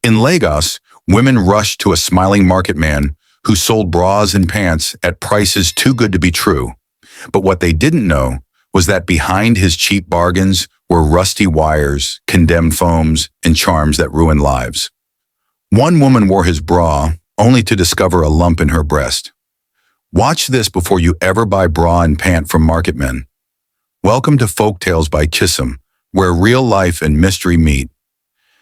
In Lagos, women rushed to a smiling market man who sold bras and pants at prices too good to be true. But what they didn't know was that behind his cheap bargains were rusty wires, condemned foams, and charms that ruined lives. One woman wore his bra only to discover a lump in her breast. Watch this before you ever buy bra and pant from market men. Welcome to Folktales by Chisom, where real life and mystery meet.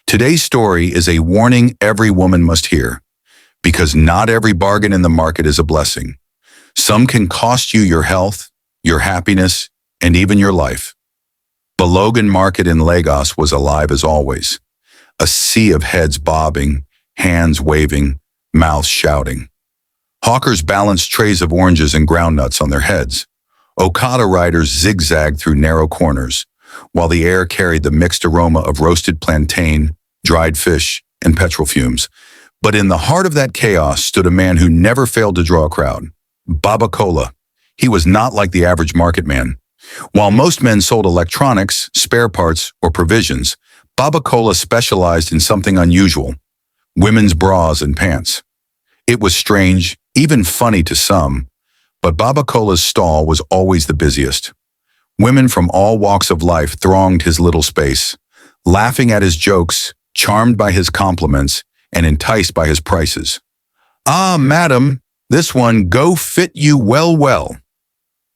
Today's story is a warning every woman must hear, because not every bargain in the market is a blessing. Some can cost you your health, your happiness, and even your life. Balogun Market in Lagos was alive as always. A sea of heads bobbing, hands waving, mouths shouting. Hawkers balanced trays of oranges and groundnuts on their heads. Okada riders zigzagged through narrow corners, while the air carried the mixed aroma of roasted plantain, dried fish, and petrol fumes. But in the heart of that chaos stood a man who never failed to draw a crowd. Baba Kola. He was not like the average market man. While most men sold electronics, spare parts, or provisions, Babacola specialized in something unusual: women's bras and pants. It was strange, even funny to some, but Babacola's stall was always the busiest. Women from all walks of life thronged his little space, laughing at his jokes, charmed by his compliments, and enticed by his prices. "Ah, madam, this one go fit you well.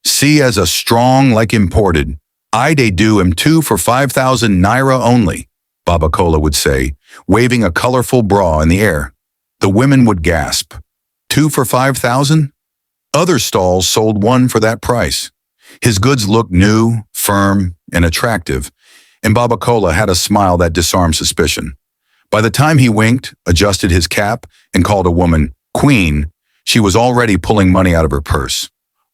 See as a strong like imported. I dey do him 2 for 5,000 naira only," Babacola would say, waving a colorful bra in the air. The women would gasp. 2 for 5,000? Other stalls sold 1 for that price. His goods looked new, firm, and attractive, and Babacola had a smile that disarmed suspicion. By the time he winked, adjusted his cap, and called a woman queen, she was already pulling money out of her purse.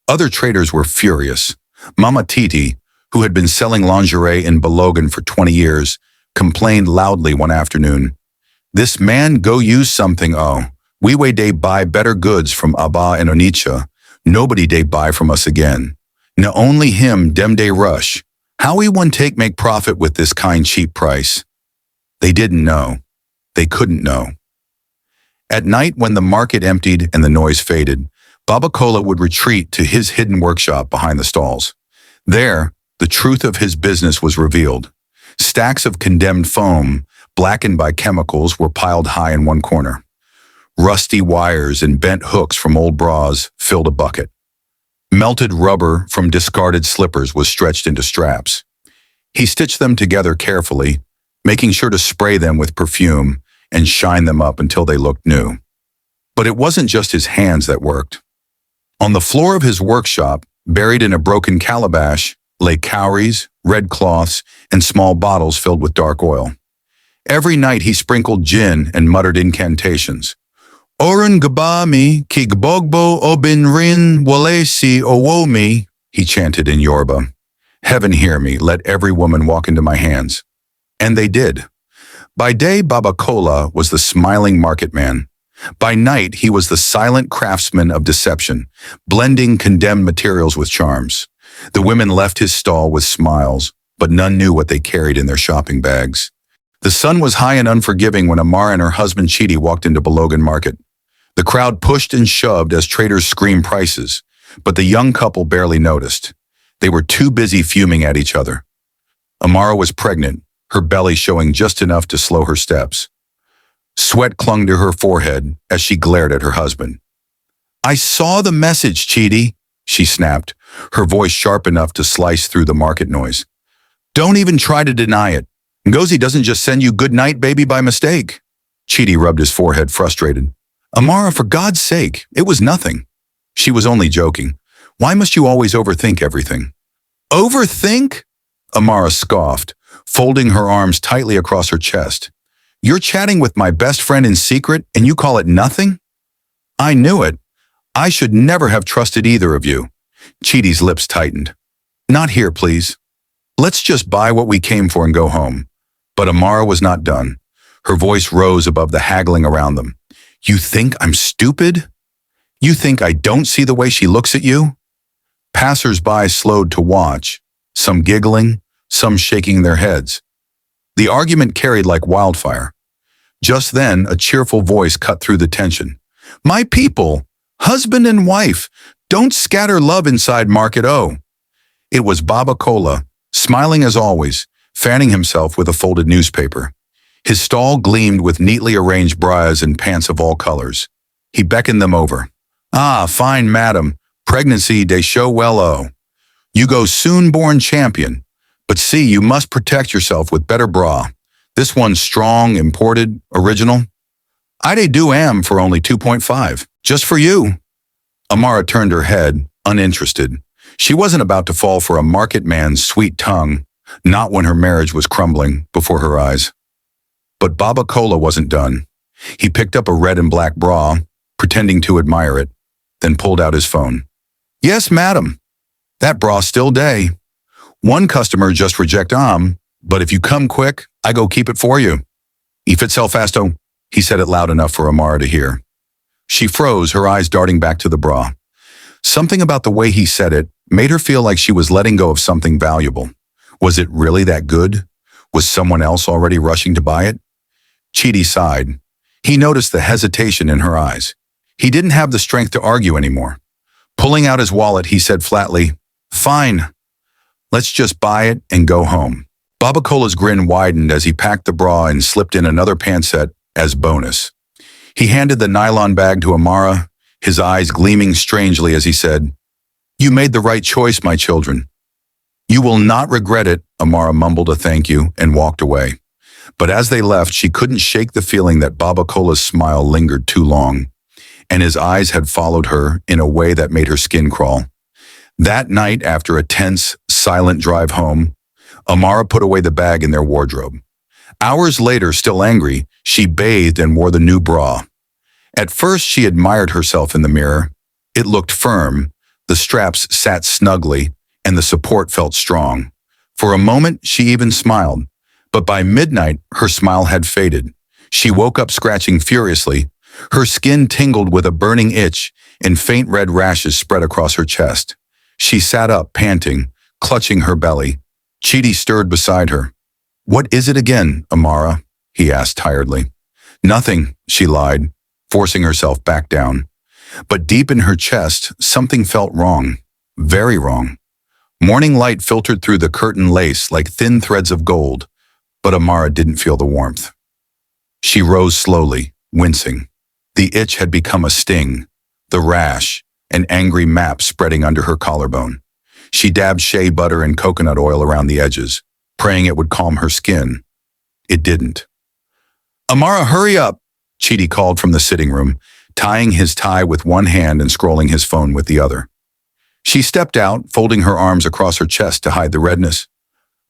Other traders were furious. Mama Titi, who had been selling lingerie in Balogun for 20 years, complained loudly one afternoon. "This man go use something, oh. We way dey buy better goods from Aba and Onitsha. Nobody dey buy from us again. Na only him dem dey rush. How we one take make profit with this kind cheap price?" They didn't know. They couldn't know. At night, when the market emptied and the noise faded, Babacola would retreat to his hidden workshop behind the stalls. There, the truth of his business was revealed. Stacks of condemned foam, blackened by chemicals, were piled high in one corner. Rusty wires and bent hooks from old bras filled a bucket. Melted rubber from discarded slippers was stretched into straps. He stitched them together carefully, making sure to spray them with perfume and shine them up until they looked new. But it wasn't just his hands that worked. On the floor of his workshop, buried in a broken calabash, lay cowries, red cloths, and small bottles filled with dark oil. Every night he sprinkled gin and muttered incantations. "Orun gabami ki gbogbo obinrin wale si owomi," he chanted in Yoruba. "Heaven hear me, let every woman walk into my hands." And they did. By day, Babacola was the smiling market man. By night, he was the silent craftsman of deception, blending condemned materials with charms. The women left his stall with smiles, but none knew what they carried in their shopping bags. The sun was high and unforgiving when Amara and her husband Chidi walked into Balogun Market. The crowd pushed and shoved as traders screamed prices, but the young couple barely noticed. They were too busy fuming at each other. Amara was pregnant, her belly showing just enough to slow her steps. Sweat clung to her forehead as she glared at her husband. "I saw the message, Chidi," she snapped, her voice sharp enough to slice through the market noise. "Don't even try to deny it. Ngozi doesn't just send you good night, baby, by mistake." Chidi rubbed his forehead, frustrated. "Amara, for God's sake, it was nothing." She was only joking. "Why must you always overthink everything?" "Overthink?" Amara scoffed, folding her arms tightly across her chest. "You're chatting with my best friend in secret, and you call it nothing?" "I knew it. I should never have trusted either of you." Chidi's lips tightened. "Not here, please. Let's just buy what we came for and go home." But Amara was not done. Her voice rose above the haggling around them. "You think I'm stupid? You think I don't see the way she looks at you?" Passers-by slowed to watch, some giggling, some shaking their heads. The argument carried like wildfire. Just then, a cheerful voice cut through the tension. "My people, husband and wife, don't scatter love inside Market O." It was Baba Kola, smiling as always, fanning himself with a folded newspaper. His stall gleamed with neatly arranged bras and pants of all colors. He beckoned them over. "Ah, fine madam, pregnancy de show well o. You go soon-born champion. But see, you must protect yourself with better bra. This one's strong, imported, original. I do am for only 2.5, just for you." Amara turned her head, uninterested. She wasn't about to fall for a market man's sweet tongue, not when her marriage was crumbling before her eyes. But Baba Kola wasn't done. He picked up a red and black bra, pretending to admire it, then pulled out his phone. "Yes, madam. That bra still day. One customer just reject but if you come quick, I go keep it for you. If it sell fasto," he said it loud enough for Amara to hear. She froze, her eyes darting back to the bra. Something about the way he said it made her feel like she was letting go of something valuable. Was it really that good? Was someone else already rushing to buy it? Chidi sighed. He noticed the hesitation in her eyes. He didn't have the strength to argue anymore. Pulling out his wallet, he said flatly, "Fine. Let's just buy it and go home." Babacola's grin widened as he packed the bra and slipped in another pant set as bonus. He handed the nylon bag to Amara, his eyes gleaming strangely as he said, "You made the right choice, my children." "You will not regret it," Amara mumbled a thank you and walked away. But as they left, she couldn't shake the feeling that Babacola's smile lingered too long, and his eyes had followed her in a way that made her skin crawl. That night, after a tense, silent drive home, Amara put away the bag in their wardrobe. Hours later, still angry, she bathed and wore the new bra. At first, she admired herself in the mirror. It looked firm, the straps sat snugly, and the support felt strong. For a moment, she even smiled. But by midnight, her smile had faded. She woke up scratching furiously. Her skin tingled with a burning itch, and faint red rashes spread across her chest. She sat up, panting, clutching her belly. Chidi stirred beside her. "What is it again, Amara?" he asked tiredly. "Nothing," she lied, forcing herself back down. But deep in her chest, something felt wrong. Very wrong. Morning light filtered through the curtain lace like thin threads of gold, but Amara didn't feel the warmth. She rose slowly, wincing. The itch had become a sting, the rash, an angry map spreading under her collarbone. She dabbed shea butter and coconut oil around the edges, praying it would calm her skin. It didn't. "Amara, hurry up," Chidi called from the sitting room, tying his tie with one hand and scrolling his phone with the other. She stepped out, folding her arms across her chest to hide the redness.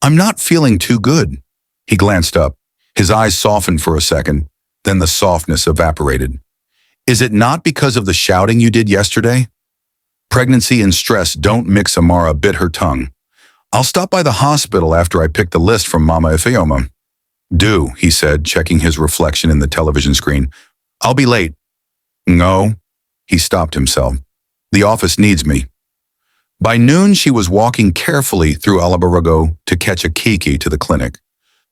"I'm not feeling too good." He glanced up. His eyes softened for a second, then the softness evaporated. "Is it not because of the shouting you did yesterday?" Pregnancy and stress don't mix. Amara bit her tongue. "I'll stop by the hospital after I pick the list from Mama Ifeoma." "Do," he said, checking his reflection in the television screen. "I'll be late." "No." He stopped himself. "The office needs me." By noon, she was walking carefully through Alabarago to catch a kiki to the clinic.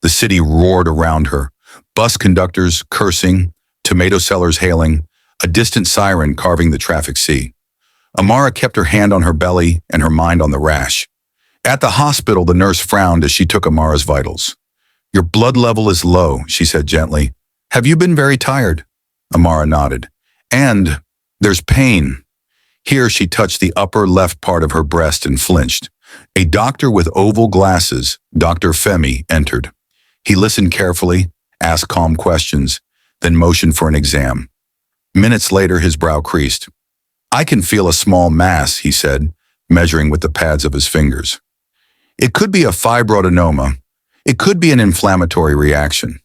The city roared around her, bus conductors cursing, tomato sellers hailing, a distant siren carving the traffic sea. Amara kept her hand on her belly and her mind on the rash. At the hospital, the nurse frowned as she took Amara's vitals. "Your blood level is low," she said gently. "Have you been very tired?" Amara nodded. "And there's pain." Here she touched the upper left part of her breast and flinched. A doctor with oval glasses, Dr. Femi, entered. He listened carefully, asked calm questions, then motioned for an exam. Minutes later, his brow creased. "I can feel a small mass," he said, measuring with the pads of his fingers. "It could be a fibroadenoma. It could be an inflammatory reaction.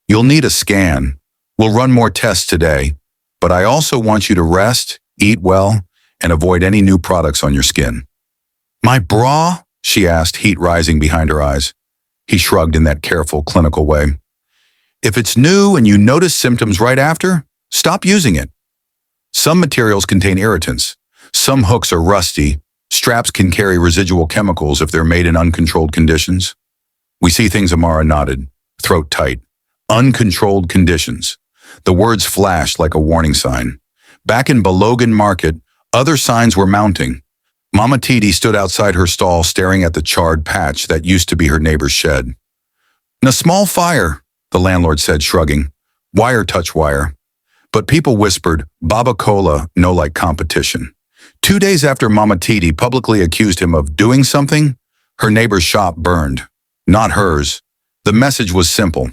You'll need a scan. We'll run more tests today, but I also want you to rest, eat well, and avoid any new products on your skin." "My bra?" she asked, heat rising behind her eyes. He shrugged in that careful, clinical way. "If it's new and you notice symptoms right after, stop using it. Some materials contain irritants. Some hooks are rusty. Straps can carry residual chemicals if they're made in uncontrolled conditions." "We see things," Amara nodded, throat tight. Uncontrolled conditions. The words flashed like a warning sign. Back in Balogan Market, other signs were mounting. Mama Titi stood outside her stall staring at the charred patch that used to be her neighbor's shed. "A small fire," the landlord said, shrugging. "Wire touch wire." But people whispered, "Baba Kola, no like competition." 2 days after Mama Titi publicly accused him of doing something, her neighbor's shop burned. Not hers. The message was simple.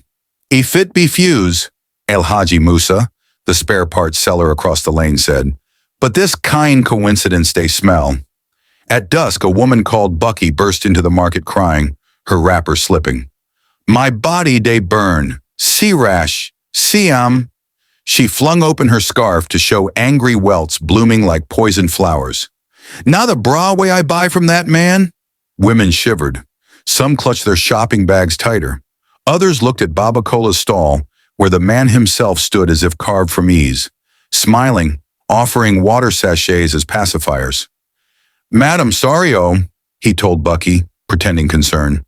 "If it be fuse," El Haji Musa, the spare parts seller across the lane said, "but this kind coincidence they smell." At dusk, a woman called Bucky burst into the market crying, her wrapper slipping. "My body they burn. See rash. See She flung open her scarf to show angry welts blooming like poison flowers. "Now the bra way I buy from that man?" Women shivered. Some clutched their shopping bags tighter. Others looked at Babacola's stall, where the man himself stood as if carved from ease, smiling, offering water sachets as pacifiers. "Madam, sorry-o," he told Bucky, pretending concern.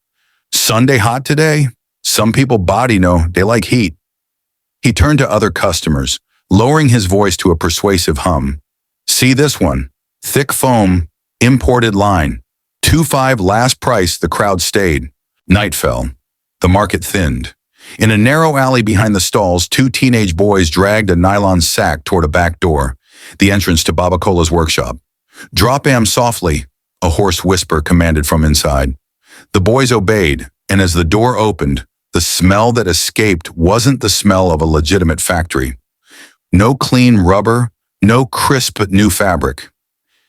"Sunday hot today? Some people body know they like heat." He turned to other customers, lowering his voice to a persuasive hum. "See this one? Thick foam, imported line. 2.5 last price." The crowd stayed. Night fell. The market thinned. In a narrow alley behind the stalls, 2 teenage boys dragged a nylon sack toward a back door, the entrance to Babacola's workshop. "Drop softly," a hoarse whisper commanded from inside. The boys obeyed, and as the door opened, the smell that escaped wasn't the smell of a legitimate factory. No clean rubber, no crisp new fabric.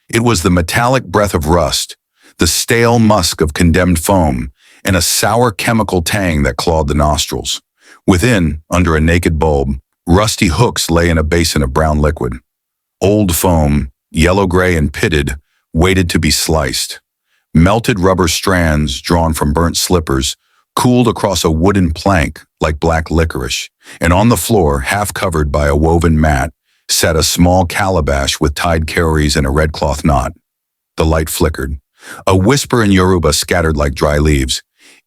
It was the metallic breath of rust, the stale musk of condemned foam, and a sour chemical tang that clawed the nostrils. Within, under a naked bulb, rusty hooks lay in a basin of brown liquid. Old foam, yellow-gray and pitted, waited to be sliced. Melted rubber strands, drawn from burnt slippers, cooled across a wooden plank like black licorice, and on the floor, half covered by a woven mat, sat a small calabash with tied cowries and a red cloth knot. The light flickered. A whisper in Yoruba scattered like dry leaves.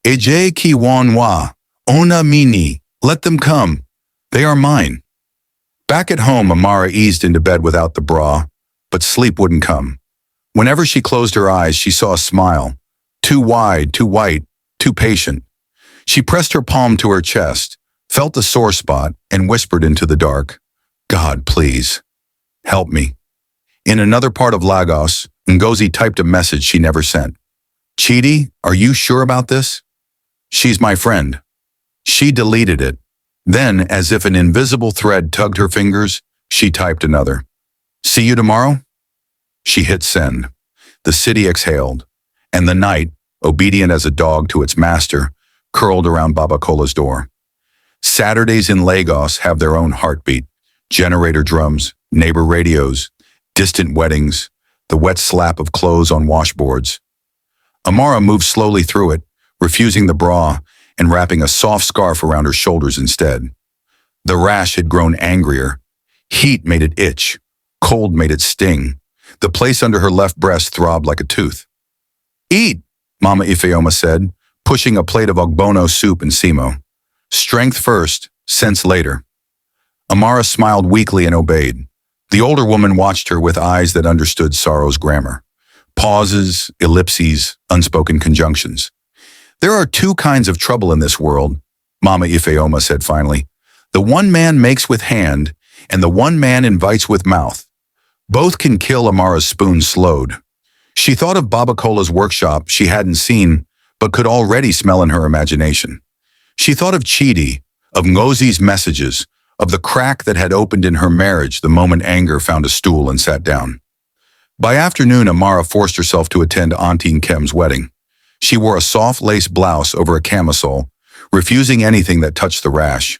"Eje ki wanwa, ona mini, let them come. They are mine." Back at home, Amara eased into bed without the bra, but sleep wouldn't come. Whenever she closed her eyes, she saw a smile. Too wide, too white, too patient. She pressed her palm to her chest, felt the sore spot, and whispered into the dark, "God, please, help me." In another part of Lagos, Ngozi typed a message she never sent. "Chidi, are you sure about this?" "She's my friend." She deleted it. Then, as if an invisible thread tugged her fingers, she typed another. "See you tomorrow?" She hit send. The city exhaled, and the night, obedient as a dog to its master, curled around Babacola's door. Saturdays in Lagos have their own heartbeat. Generator drums, neighbor radios, distant weddings, the wet slap of clothes on washboards. Amara moved slowly through it, refusing the bra and wrapping a soft scarf around her shoulders instead. The rash had grown angrier. Heat made it itch. Cold made it sting. The place under her left breast throbbed like a tooth. "Eat," Mama Ifeoma said, pushing a plate of ogbono soup and simo. "Strength first, sense later." Amara smiled weakly and obeyed. The older woman watched her with eyes that understood sorrow's grammar. Pauses, ellipses, unspoken conjunctions. "There are 2 kinds of trouble in this world," Mama Ifeoma said finally. "The one man makes with hand, and the one man invites with mouth. Both can kill." Amara's spoon slowed. She thought of Babacola's workshop she hadn't seen, but could already smell in her imagination. She thought of Chidi, of Ngozi's messages, of the crack that had opened in her marriage the moment anger found a stool and sat down. By afternoon, Amara forced herself to attend Auntie Nkem's wedding. She wore a soft lace blouse over a camisole, refusing anything that touched the rash.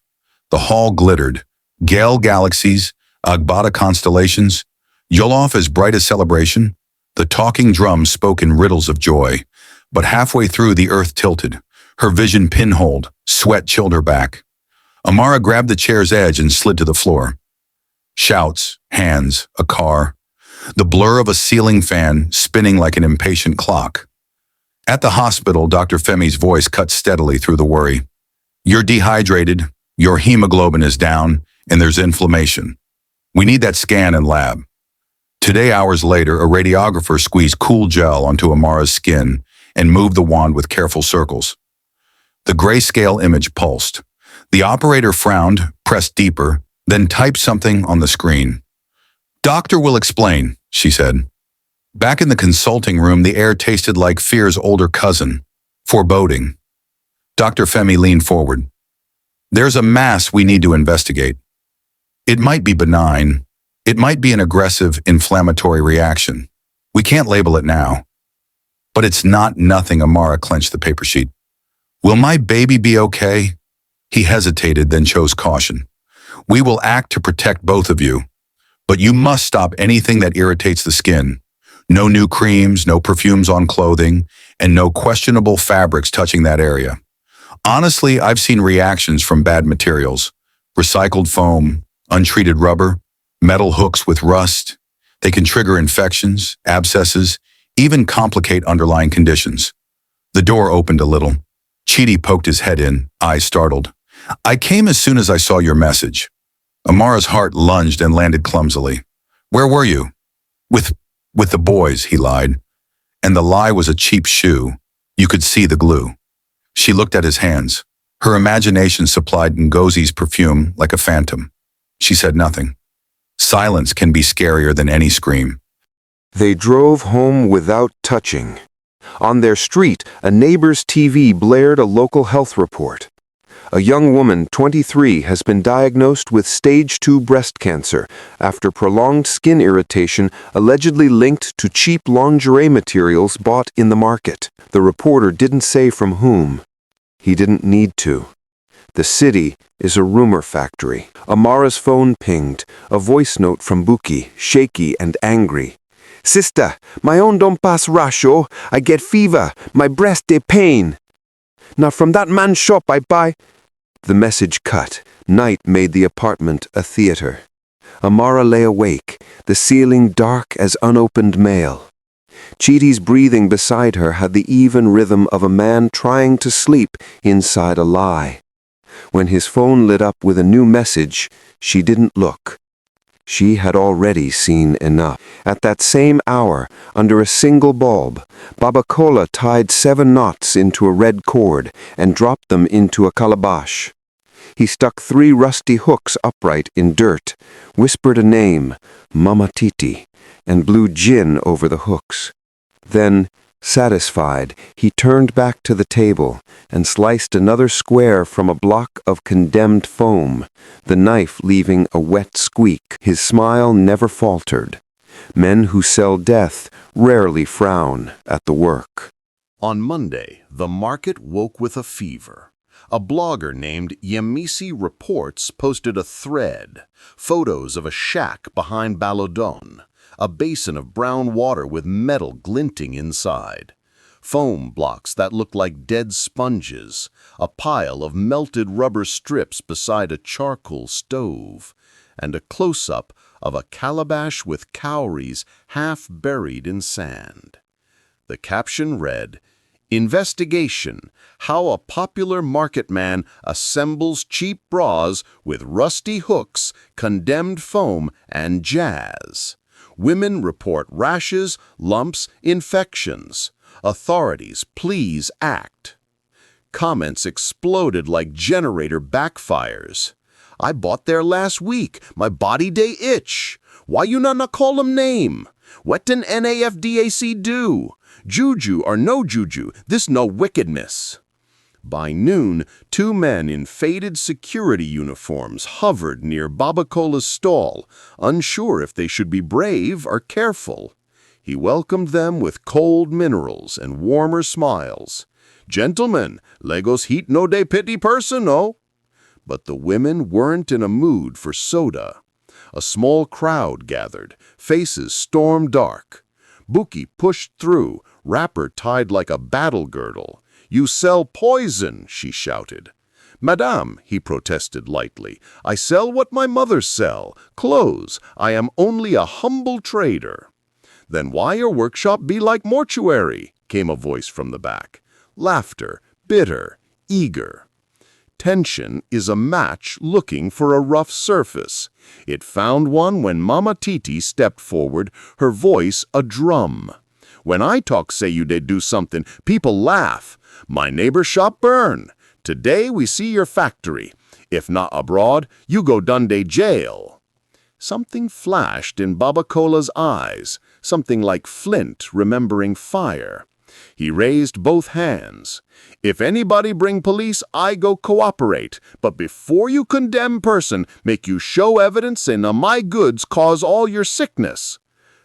The hall glittered. Gale galaxies, Agbada constellations, Yolof as bright as celebration. The talking drums spoke in riddles of joy. But halfway through, the earth tilted. Her vision pinholed. Sweat chilled her back. Amara grabbed the chair's edge and slid to the floor. Shouts, hands, a car. The blur of a ceiling fan spinning like an impatient clock. At the hospital, Dr. Femi's voice cut steadily through the worry. "You're dehydrated. Your hemoglobin is down, and there's inflammation. We need that scan and lab. Today, hours later, a radiographer squeezed cool gel onto Amara's skin and moved the wand with careful circles. The grayscale image pulsed. The operator frowned, pressed deeper, then typed something on the screen. "Doctor will explain," she said. Back in the consulting room, the air tasted like fear's older cousin, foreboding. Dr. Femi leaned forward. "There's a mass we need to investigate. It might be benign. It might be an aggressive, inflammatory reaction. We can't label it now. But it's not nothing." Amara clenched the paper sheet. "Will my baby be okay?" He hesitated, then chose caution. "We will act to protect both of you. But you must stop anything that irritates the skin. No new creams, no perfumes on clothing, and no questionable fabrics touching that area. Honestly, I've seen reactions from bad materials. Recycled foam, untreated rubber, metal hooks with rust. They can trigger infections, abscesses, even complicate underlying conditions." The door opened a little. Chidi poked his head in, eyes startled. "I came as soon as I saw your message." Amara's heart lunged and landed clumsily. "Where were you?" With the boys," he lied. And the lie was a cheap shoe. You could see the glue. She looked at his hands. Her imagination supplied Ngozi's perfume like a phantom. She said nothing. Silence can be scarier than any scream. They drove home without touching. On their street, a neighbor's TV blared a local health report. A young woman, 23, has been diagnosed with stage 2 breast cancer after prolonged skin irritation allegedly linked to cheap lingerie materials bought in the market. The reporter didn't say from whom. He didn't need to. The city is a rumor factory. Amara's phone pinged, a voice note from Buki, shaky and angry. "Sister, my own don't pass rasho. I get fever. My breast they pain. Now from that man's shop I buy—" The message cut. Night made the apartment a theater. Amara lay awake, the ceiling dark as unopened mail. Chidi's breathing beside her had the even rhythm of a man trying to sleep inside a lie. When his phone lit up with a new message, she didn't look. She had already seen enough. At that same hour, under a single bulb, Babacola tied 7 knots into a red cord and dropped them into a calabash. He stuck 3 rusty hooks upright in dirt, whispered a name, Mama Titi, and blew gin over the hooks. Then, satisfied, he turned back to the table and sliced another square from a block of condemned foam, the knife leaving a wet squeak. His smile never faltered. Men who sell death rarely frown at the work. On Monday, the market woke with a fever. A blogger named Yemisi Reports posted a thread, photos of a shack behind Balodon, a basin of brown water with metal glinting inside, foam blocks that looked like dead sponges, a pile of melted rubber strips beside a charcoal stove, and a close-up of a calabash with cowries half buried in sand. The caption read, "Investigation: How a popular market man assembles cheap bras with rusty hooks, condemned foam, and jazz. Women report rashes, lumps, infections. Authorities, please act." Comments exploded like generator backfires. "I bought there last week. My body day itch. Why you not call 'em name? What den NAFDAC do? Juju or no juju, this no wickedness." By noon, 2 men in faded security uniforms hovered near Babacola's stall, unsure if they should be brave or careful. He welcomed them with cold minerals and warmer smiles. "Gentlemen, Legos heat no de pity person, no?" But the women weren't in a mood for soda. A small crowd gathered, faces storm dark. Buki pushed through, wrapper tied like a battle girdle. "You sell poison," she shouted. "Madame," he protested lightly, "I sell what my mother sell, clothes. I am only a humble trader." "Then why your workshop be like mortuary?" came a voice from the back. Laughter, bitter, eager. Tension is a match looking for a rough surface. It found one when Mama Titi stepped forward, her voice a drum. When I talk say you dey do something, people laugh. My neighbor's shop burn. Today we see your factory. If not abroad, you go Dundee jail. Something flashed in Babacola's eyes, something like flint remembering fire. He raised both hands. If anybody bring police, I go cooperate. But before you condemn person, make you show evidence and my goods cause all your sickness.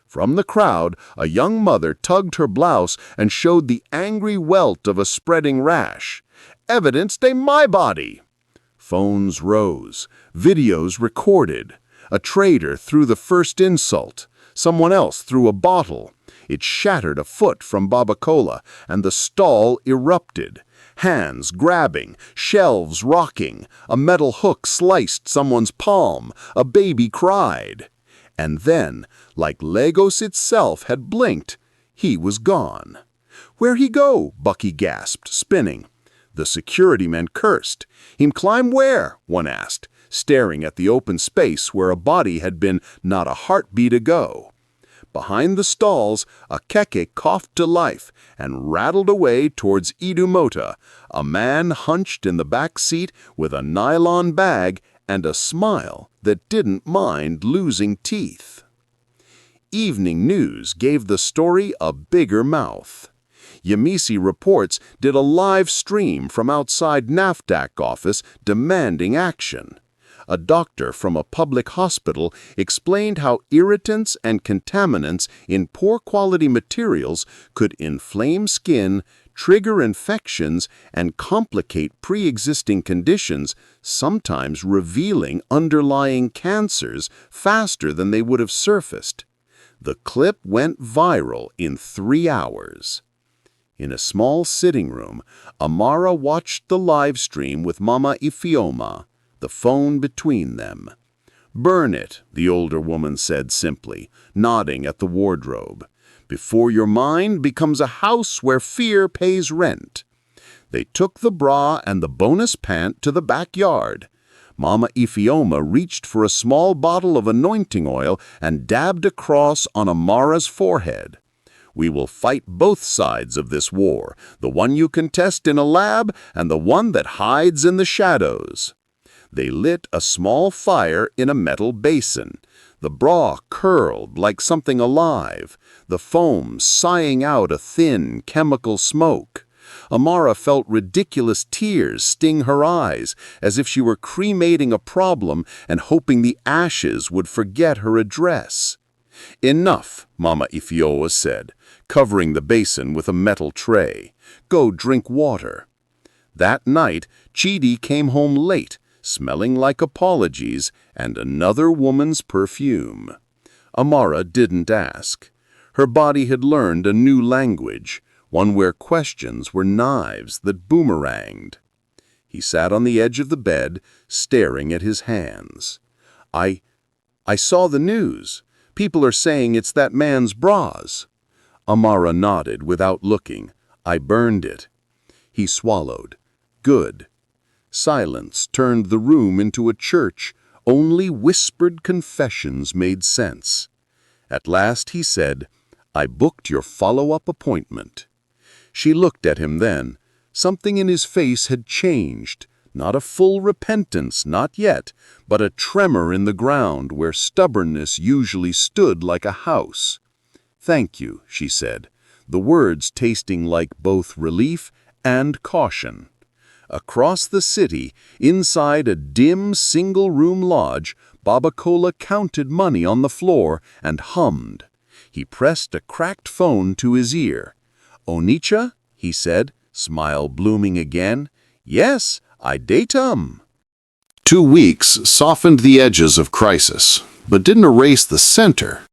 From the crowd, a young mother tugged her blouse and showed the angry welt of a spreading rash. Evidence they my body. Phones rose. Videos recorded. A trader threw the first insult. Someone else threw a bottle. It shattered a foot from Babacola, and the stall erupted. Hands grabbing, shelves rocking, a metal hook sliced someone's palm, a baby cried. And then, like Lagos itself had blinked, he was gone. "Where he go?" Bucky gasped, spinning. The security men cursed. "Him climb where?" one asked, staring at the open space where a body had been not a heartbeat ago. Behind the stalls, a keke coughed to life and rattled away towards Idumota, a man hunched in the back seat with a nylon bag and a smile that didn't mind losing teeth. Evening News gave the story a bigger mouth. Yemisi Reports did a live stream from outside NAFDAC office demanding action. A doctor from a public hospital explained how irritants and contaminants in poor-quality materials could inflame skin, trigger infections, and complicate pre-existing conditions, sometimes revealing underlying cancers faster than they would have surfaced. The clip went viral in 3 hours. In a small sitting room, Amara watched the live stream with Mama Ifeoma, the phone between them. "Burn it," the older woman said simply, nodding at the wardrobe, "before your mind becomes a house where fear pays rent." They took the bra and the bonus pant to the backyard. Mama Ifeoma reached for a small bottle of anointing oil and dabbed a cross on Amara's forehead. "We will fight both sides of this war, the one you contest in a lab and the one that hides in the shadows." They lit a small fire in a metal basin. The bra curled like something alive, the foam sighing out a thin, chemical smoke. Amara felt ridiculous tears sting her eyes, as if she were cremating a problem and hoping the ashes would forget her address. "Enough," Mama Ifeoma said, covering the basin with a metal tray. "Go drink water." That night, Chidi came home late, smelling like apologies and another woman's perfume. Amara didn't ask. Her body had learned a new language, one where questions were knives that boomeranged. He sat on the edge of the bed, staring at his hands. I saw the news. People are saying it's that man's bras." Amara nodded without looking. "I burned it." He swallowed. "Good." Silence turned the room into a church. Only whispered confessions made sense. At last he said, "I booked your follow-up appointment." She looked at him then. Something in his face had changed. Not a full repentance, not yet, but a tremor in the ground where stubbornness usually stood like a house. "Thank you," she said, the words tasting like both relief and caution. Across the city, inside a dim single-room lodge, Babacola counted money on the floor and hummed. He pressed a cracked phone to his ear. "Onicha?" he said, smile blooming again. "Yes, I datum." 2 weeks softened the edges of crisis, but didn't erase the center.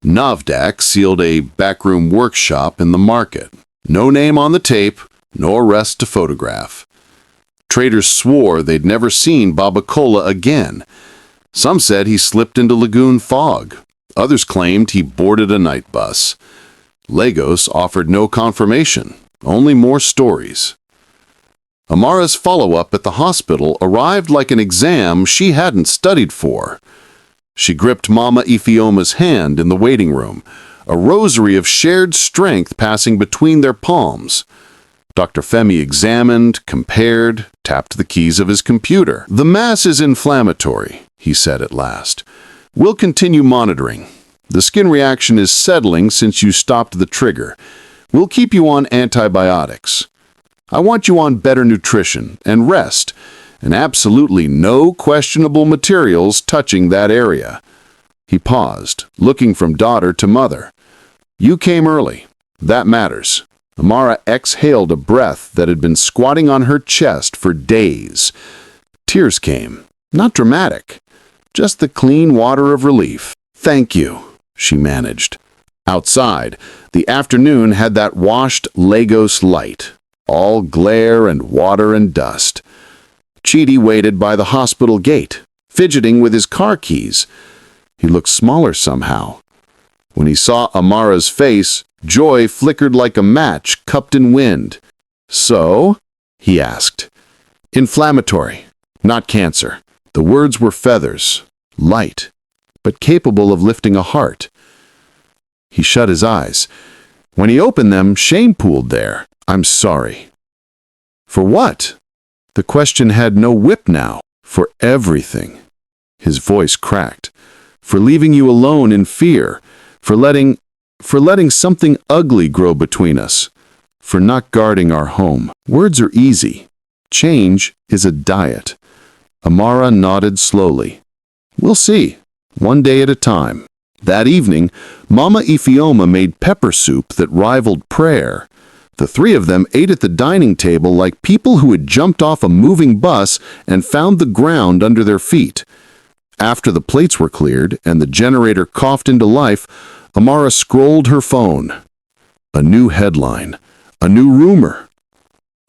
Navdak sealed a backroom workshop in the market. No name on the tape, no arrest to photograph. Traders swore they'd never seen Babacola again. Some said he slipped into lagoon fog. Others claimed he boarded a night bus. Lagos offered no confirmation, only more stories. Amara's follow-up at the hospital arrived like an exam she hadn't studied for. She gripped Mama Ifeoma's hand in the waiting room, a rosary of shared strength passing between their palms. Dr. Femi examined, compared, tapped the keys of his computer. "The mass is inflammatory," he said at last. "We'll continue monitoring. The skin reaction is settling since you stopped the trigger. We'll keep you on antibiotics. I want you on better nutrition and rest, and absolutely no questionable materials touching that area." He paused, looking from daughter to mother. "You came early. That matters." Amara exhaled a breath that had been squatting on her chest for days. Tears came, not dramatic, just the clean water of relief. "Thank you," she managed. Outside, the afternoon had that washed Lagos light, all glare and water and dust. Chidi waited by the hospital gate, fidgeting with his car keys. He looked smaller somehow. When he saw Amara's face, joy flickered like a match cupped in wind. "So?" he asked. "Inflammatory, not cancer." The words were feathers, light, but capable of lifting a heart. He shut his eyes. When he opened them, shame pooled there. "I'm sorry." "For what?" The question had no whip now. "For everything." His voice cracked. "For leaving you alone in fear. For letting something ugly grow between us. For not guarding our home." Words are easy. Change is a diet. Amara nodded slowly. "We'll see. One day at a time." That evening, Mama Ifeoma made pepper soup that rivaled prayer. The three of them ate at the dining table like people who had jumped off a moving bus and found the ground under their feet. After the plates were cleared and the generator coughed into life, Amara scrolled her phone. A new headline. A new rumor.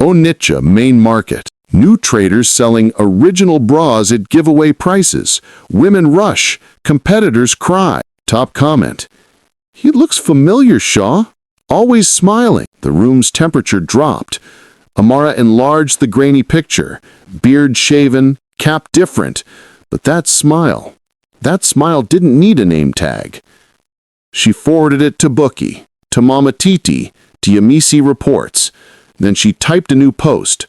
Onitsha main market. New traders selling original bras at giveaway prices. Women rush. Competitors cry. Top comment. "He looks familiar, Shaw. Always smiling." The room's temperature dropped. Amara enlarged the grainy picture. Beard shaven, cap different. But that smile didn't need a name tag. She forwarded it to Bookie, to Mama Titi, to Yamisi Reports. Then she typed a new post.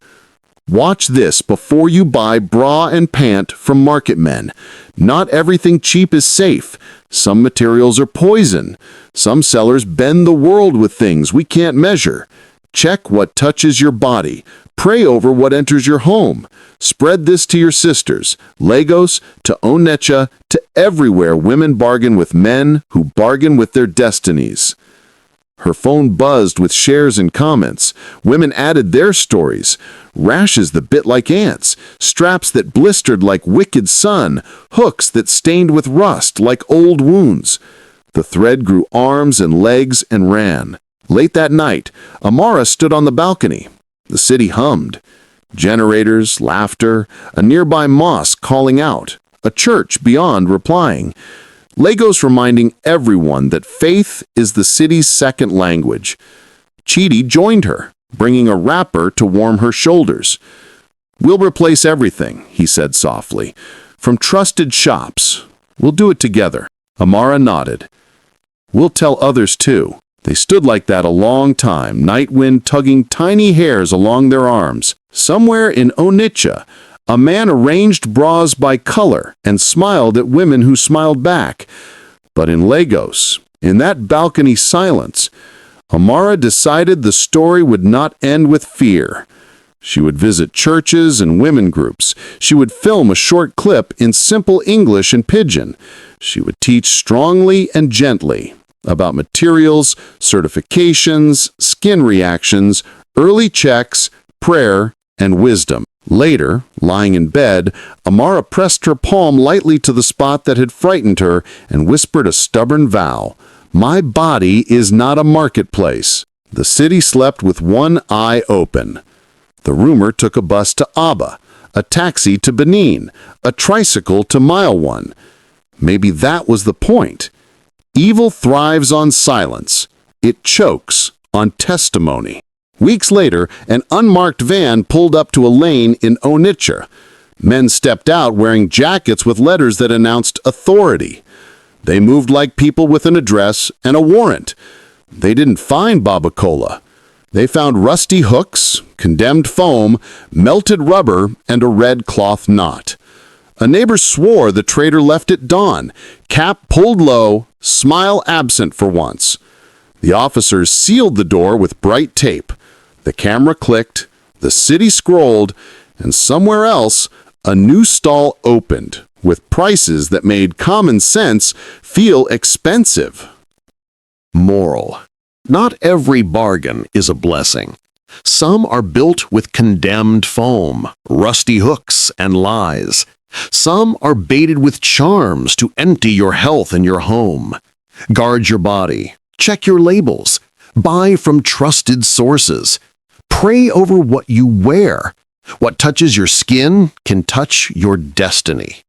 "Watch this before you buy bra and pant from market men. Not everything cheap is safe. Some materials are poison. Some sellers bend the world with things we can't measure. Check what touches your body. Pray over what enters your home. Spread this to your sisters, Lagos to Onitsha to everywhere women bargain with men who bargain with their destinies." Her phone buzzed with shares and comments. Women added their stories. Rashes that bit like ants, straps that blistered like wicked sun, hooks that stained with rust like old wounds. The thread grew arms and legs and ran. Late that night, Amara stood on the balcony. The city hummed. Generators, laughter, a nearby mosque calling out, a church beyond replying. Lagos reminding everyone that faith is the city's second language. Chidi joined her, bringing a wrapper to warm her shoulders. "We'll replace everything," he said softly. "From trusted shops. We'll do it together." Amara nodded. "We'll tell others too." They stood like that a long time, night wind tugging tiny hairs along their arms. Somewhere in Onitsha, a man arranged bras by color and smiled at women who smiled back. But in Lagos, in that balcony silence, Amara decided the story would not end with fear. She would visit churches and women groups. She would film a short clip in simple English and Pidgin. She would teach strongly and gently about materials, certifications, skin reactions, early checks, prayer, and wisdom. Later, lying in bed, Amara pressed her palm lightly to the spot that had frightened her and whispered a stubborn vow. "My body is not a marketplace." The city slept with one eye open. The rumor took a bus to Aba, a taxi to Benin, a tricycle to Mile One. Maybe that was the point. Evil thrives on silence. It chokes on testimony. Weeks later, an unmarked van pulled up to a lane in Onitsha. Men stepped out wearing jackets with letters that announced authority. They moved like people with an address and a warrant. They didn't find Babacola. They found rusty hooks, condemned foam, melted rubber, and a red cloth knot. A neighbor swore the trader left at dawn, cap pulled low, smile absent for once. The officers sealed the door with bright tape. The camera clicked, the city scrolled, and somewhere else, a new stall opened, with prices that made common sense feel expensive. Moral: not every bargain is a blessing. Some are built with condemned foam, rusty hooks, and lies. Some are baited with charms to empty your health and your home. Guard your body. Check your labels. Buy from trusted sources. Pray over what you wear. What touches your skin can touch your destiny.